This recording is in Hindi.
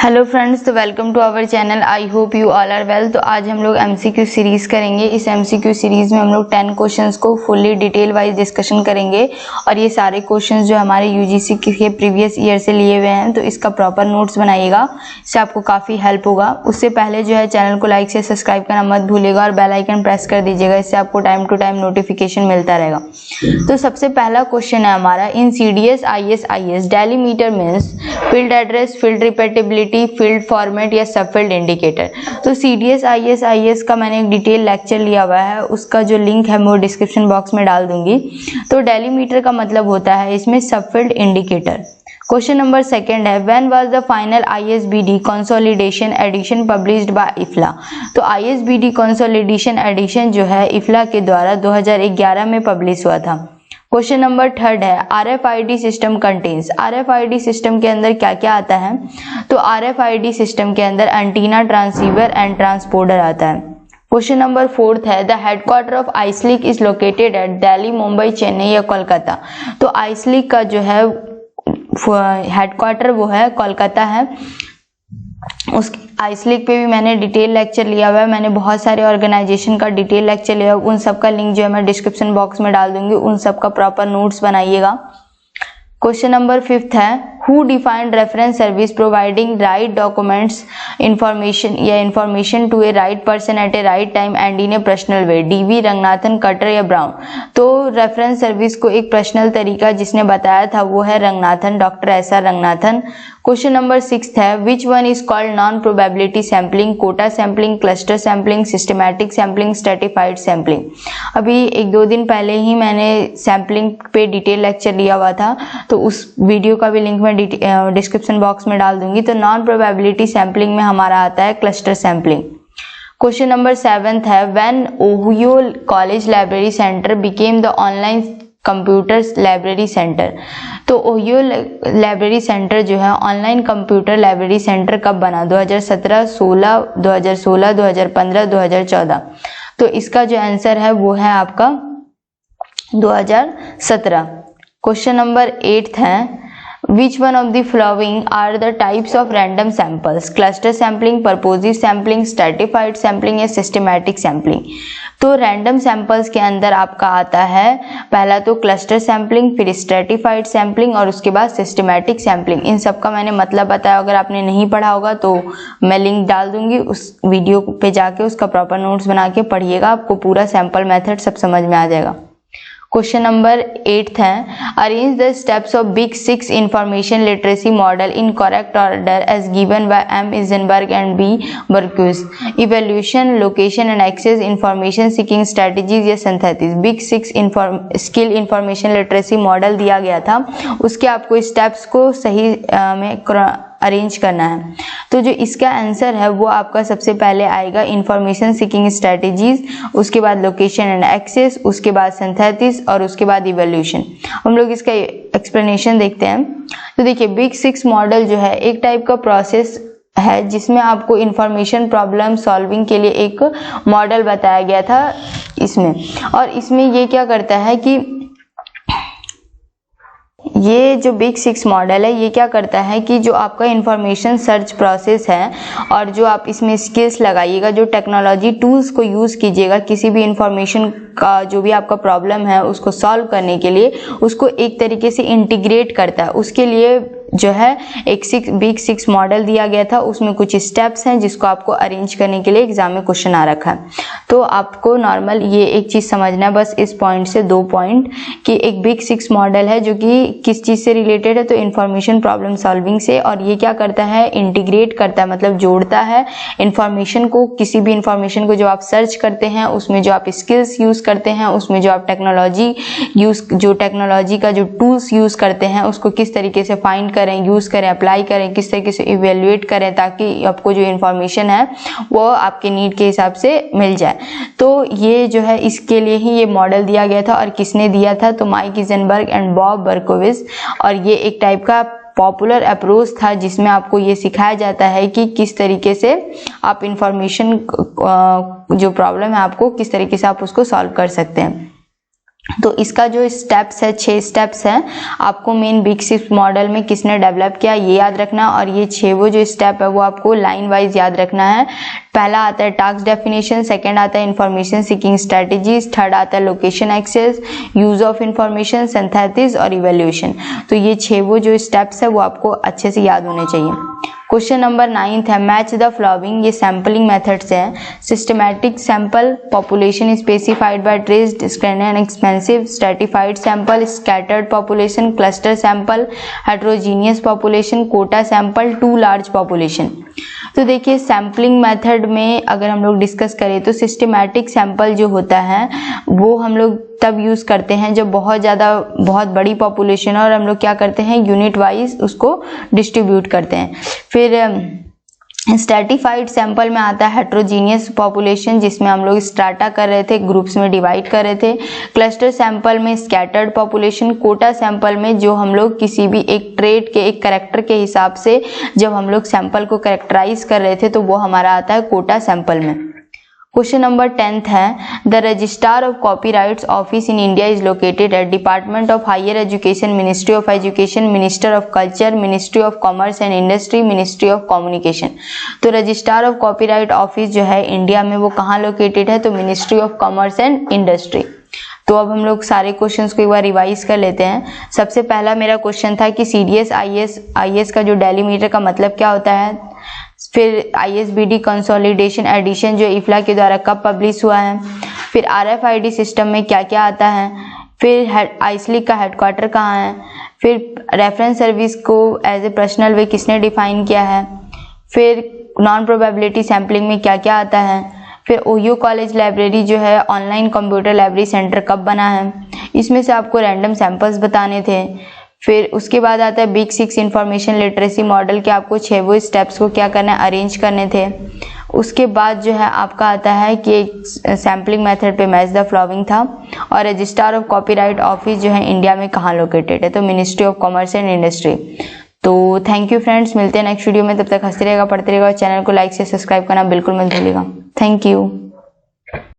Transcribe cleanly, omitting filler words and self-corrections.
हेलो फ्रेंड्स, तो welcome to our channel. I hope you all are well. तो आज हम लोग एमसीक्यू सीरीज करेंगे। इस एमसीक्यू सीरीज में हम लोग 10 क्वेश्चंस को फुल्ली डिटेल वाइज डिस्कशन करेंगे और ये सारे क्वेश्चंस जो हमारे यूजीसी के प्रीवियस ईयर से लिए हुए हैं, तो इसका प्रॉपर नोट्स बनाइएगा, इससे आपको काफ़ी हेल्प होगा। उससे पहले जो है चैनल को लाइक से सब्सक्राइब करना मत भूलिएगा और बेल आइकन प्रेस कर दीजिएगा, इससे आपको टाइम टू टाइम नोटिफिकेशन मिलता रहेगा। तो सबसे पहला क्वेश्चन है हमारा, इन CDS IS delimiter means field address, field repeatability, field format या सब फील्ड इंडिकेटर। तो CDS IS का मैंने एक डिटेल लेक्चर लिया हुआ है, उसका जो लिंक है मैं डिस्क्रिप्शन बॉक्स में डाल दूंगी। तो डेलीमीटर का मतलब होता है इसमें सब field indicator. Question number second है, when was the final ISBD consolidation edition published by IFLA. तो ISBD कंसोलिडेशन एडिशन जो है इफ्ला के द्वारा 2011 में पब्लिश हुआ था। क्वेश्चन नंबर थर्ड है, RFID system contains. RFID system के अंदर क्या क्या आता है? तो RFID सिस्टम के अंदर एंटीना, ट्रांसीवर एंड ट्रांसपोर्टर आता है। क्वेश्चन नंबर फोर्थ है, the headquarter of IASLIC is located at Delhi, Mumbai, Chennai या कोलकाता। तो आइसलिक का जो है हेडक्वार्टर वो है कोलकाता है। उस आइसलिक पे भी मैंने डिटेल लेक्चर लिया हुआ है, मैंने बहुत सारे ऑर्गेनाइजेशन का डिटेल लेक्चर लिया हुआ है, उन सब का लिंक जो है मैं डिस्क्रिप्शन बॉक्स में डाल दूंगी, उन सब का प्रॉपर नोट्स बनाइएगा। क्वेश्चन नंबर फिफ्थ है, who defined reference service providing right documents information या information to a right person at a right time and in a personal way, DV Ranganathan, Cutter या ब्राउन। तो रेफरेंस सर्विस को एक पर्सनल तरीका जिसने बताया था वो है Ranganathan, doctor SR Ranganathan. Question number sixth है, which one is called non probability sampling, quota sampling, cluster sampling, systematic sampling, stratified sampling. अभी एक दो दिन पहले ही मैंने सैम्पलिंग पे डिटेल लेक्चर लिया हुआ था, तो उस वीडियो का भी लिंक मैं डिस्क्रिप्शन बॉक्स में डाल दूंगी। तो नॉन प्रोबेबिलिटी सैम्पलिंग में हमारा आता है cluster sampling. Question number seventh है, when Ohio college library center became the online computers library center. तो ओहियो लाइब्रेरी सेंटर जो है ऑनलाइन कंप्यूटर लाइब्रेरी सेंटर कब बना? 2017, 16, 2016, 2015, 2014। तो इसका जो आंसर है वो है आपका 2017। क्वेश्चन नंबर 8 है, Which one of the following are the types of random samples? Cluster sampling, purposive sampling, stratified sampling या systematic sampling। तो रैंडम सैंपल्स के अंदर आपका आता है पहला तो क्लस्टर सैम्पलिंग, फिर स्ट्रेटिफाइड सैम्पलिंग और उसके बाद सिस्टमैटिक सैम्पलिंग। इन सब का मैंने मतलब बताया, अगर आपने नहीं पढ़ा होगा तो मैं लिंक डाल दूंगी, उस वीडियो पे जाके उसका प्रॉपर नोट्स बना के पढ़िएगा, आपको पूरा सैंपल मेथड सब समझ में आ जाएगा। क्वेश्चन नंबर 8 है, arrange the steps of big 6 information literacy model in correct order as given by M. Eisenberg and B. Burkus। Evaluation, location and access, information seeking strategies या synthesis. Big 6 skill information literacy model दिया गया था, उसके आपको स्टेप्स को सही में अरेंज करना है। तो जो इसका आंसर है वो आपका सबसे पहले आएगा इंफॉर्मेशन सीकिंग स्ट्रेटेजीज, उसके बाद लोकेशन एंड एक्सेस, उसके बाद सिंथेसिस और उसके बाद इवोल्यूशन। हम लोग इसका एक्सप्लेनेशन देखते हैं। तो देखिए, बिग 6 मॉडल जो है एक टाइप का प्रोसेस है जिसमें आपको इंफॉर्मेशन प्रॉब्लम सॉल्विंग के लिए एक मॉडल बताया गया था इसमें। और इसमें ये क्या करता है कि ये जो बिग 6 मॉडल है ये क्या करता है कि जो आपका इंफॉर्मेशन सर्च प्रोसेस है और जो आप इसमें स्किल्स लगाइएगा, जो टेक्नोलॉजी टूल्स को यूज कीजिएगा किसी भी इंफॉर्मेशन का जो भी आपका प्रॉब्लम है उसको सॉल्व करने के लिए, उसको एक तरीके से इंटीग्रेट करता है। उसके लिए जो है एक बिग 6 मॉडल दिया गया था, उसमें कुछ स्टेप्स हैं जिसको आपको अरेंज करने के लिए एग्जाम में क्वेश्चन आ रखा है। तो आपको नॉर्मल ये एक चीज समझना है बस, इस पॉइंट से 2 पॉइंट, कि एक बिग 6 मॉडल है जो कि किस चीज से रिलेटेड है, तो इंफॉर्मेशन प्रॉब्लम सॉल्विंग से। और ये क्या करता है, इंटीग्रेट करता है, मतलब जोड़ता है इंफॉर्मेशन को, किसी भी इंफॉर्मेशन को जो आप सर्च करते हैं उसमें जो आप स्किल्स यूज करते हैं, उसमें जो आप टेक्नोलॉजी का जो टूल्स यूज करते हैं उसको किस तरीके से फाइंड करें, यूज करें, अप्लाई करें, किस तरीके से इवेल्युएट करें ताकि आपको जो इंफॉर्मेशन है वो आपके नीड के हिसाब से मिल जाए। तो ये जो है इसके लिए ही ये मॉडल दिया गया था। और किसने दिया था? तो माइक ईजेनबर्ग एंड बॉब बर्कोविच। और ये एक टाइप का पॉपुलर अप्रोच था जिसमें आपको ये सिखाया जाता है कि किस तरीके से आप इंफॉर्मेशन जो प्रॉब्लम है आपको किस तरीके से आप उसको सॉल्व कर सकते हैं। तो इसका जो स्टेप्स है 6 स्टेप्स हैं, आपको मेन बिग 6 मॉडल में किसने डेवलप किया ये याद रखना, और ये 6 वो जो स्टेप है वो आपको लाइन वाइज याद रखना है। पहला आता है टास्क डेफिनेशन, सेकंड आता है इंफॉर्मेशन सीकिंग स्ट्रेटजीज, थर्ड आता है location access, use of information, synthesis और इवैल्यूएशन। तो ये 6 वो जो स्टेप्स है वो आपको अच्छे से याद होने चाहिए। क्वेश्चन नंबर 9 है मैच द फॉलोइंग, ये सैम्पलिंग मेथड्स हैं। Systematic sample, population specified by trace, scan expensive, stratified sample, scattered population, cluster sample, heterogeneous population, quota sample, too large population. तो देखिए सैम्पलिंग मेथड में अगर हम लोग डिस्कस करें तो सिस्टमैटिक सैंपल जो होता है वो हम लोग तब यूज़ करते हैं जब बहुत बड़ी पॉपुलेशन है और हम लोग क्या करते हैं यूनिट वाइज उसको डिस्ट्रीब्यूट करते हैं। फिर स्ट्रैटिफाइड सैंपल में आता है हेट्रोजीनियस पॉपुलेशन, जिसमें हम लोग स्ट्राटा कर रहे थे, ग्रुप्स में डिवाइड कर रहे थे। क्लस्टर सैंपल में स्कैटर्ड पॉपुलेशन, कोटा सैंपल में जो हम लोग किसी भी एक ट्रेट के एक कैरेक्टर के हिसाब से जब हम लोग सैंपल को कैरेक्टराइज कर रहे थे तो वो हमारा आता है कोटा सैंपल में। क्वेश्चन नंबर 10 है the registrar of copyrights office in India is located at department of higher education, ministry of education, minister of culture, ministry of commerce and industry, ministry of communication. तो रजिस्ट्रार ऑफ कॉपीराइट ऑफिस जो है इंडिया में वो कहाँ लोकेटेड है, तो ministry of commerce and industry. तो अब हम लोग सारे क्वेश्चंस को एक बार रिवाइज कर लेते हैं। सबसे पहला मेरा क्वेश्चन था कि सीडीएस आईएस का जो डेलीमीटर का मतलब क्या होता है, फिर आईएसबीडी कंसोलिडेशन एडिशन जो इफ्ला के द्वारा कब पब्लिश हुआ है, फिर आरएफआईडी सिस्टम में क्या क्या आता है, फिर आइसलिक का हेडक्वार्टर कहाँ है, फिर रेफरेंस सर्विस को एज ए पर्सनल वे किसने डिफाइन किया है, फिर नॉन प्रोबेबिलिटी सैम्पलिंग में क्या क्या आता है, फिर ओहियो कॉलेज लाइब्रेरी जो है ऑनलाइन कंप्यूटर लाइब्रेरी सेंटर कब बना है, इसमें से आपको रैंडम सैंपल्स बताने थे। फिर उसके बाद आता है बिग 6 इंफॉर्मेशन लिटरेसी मॉडल के आपको 6 वो स्टेप्स को क्या करना है, अरेंज करने थे। उसके बाद जो है आपका आता है कि सैम्पलिंग मेथड पे मैच द फॉलोइंग था, और रजिस्ट्रार ऑफ कॉपीराइट ऑफिस जो है इंडिया में कहाँ लोकेटेड है, तो ministry of commerce and industry. तो थैंक यू फ्रेंड्स, मिलते हैं नेक्स्ट वीडियो में, तब तक हंसते रहेगा, पढ़ते रहेगा और चैनल को लाइक से सब्सक्राइब करना बिल्कुल मत भूलिएगा। Thank you.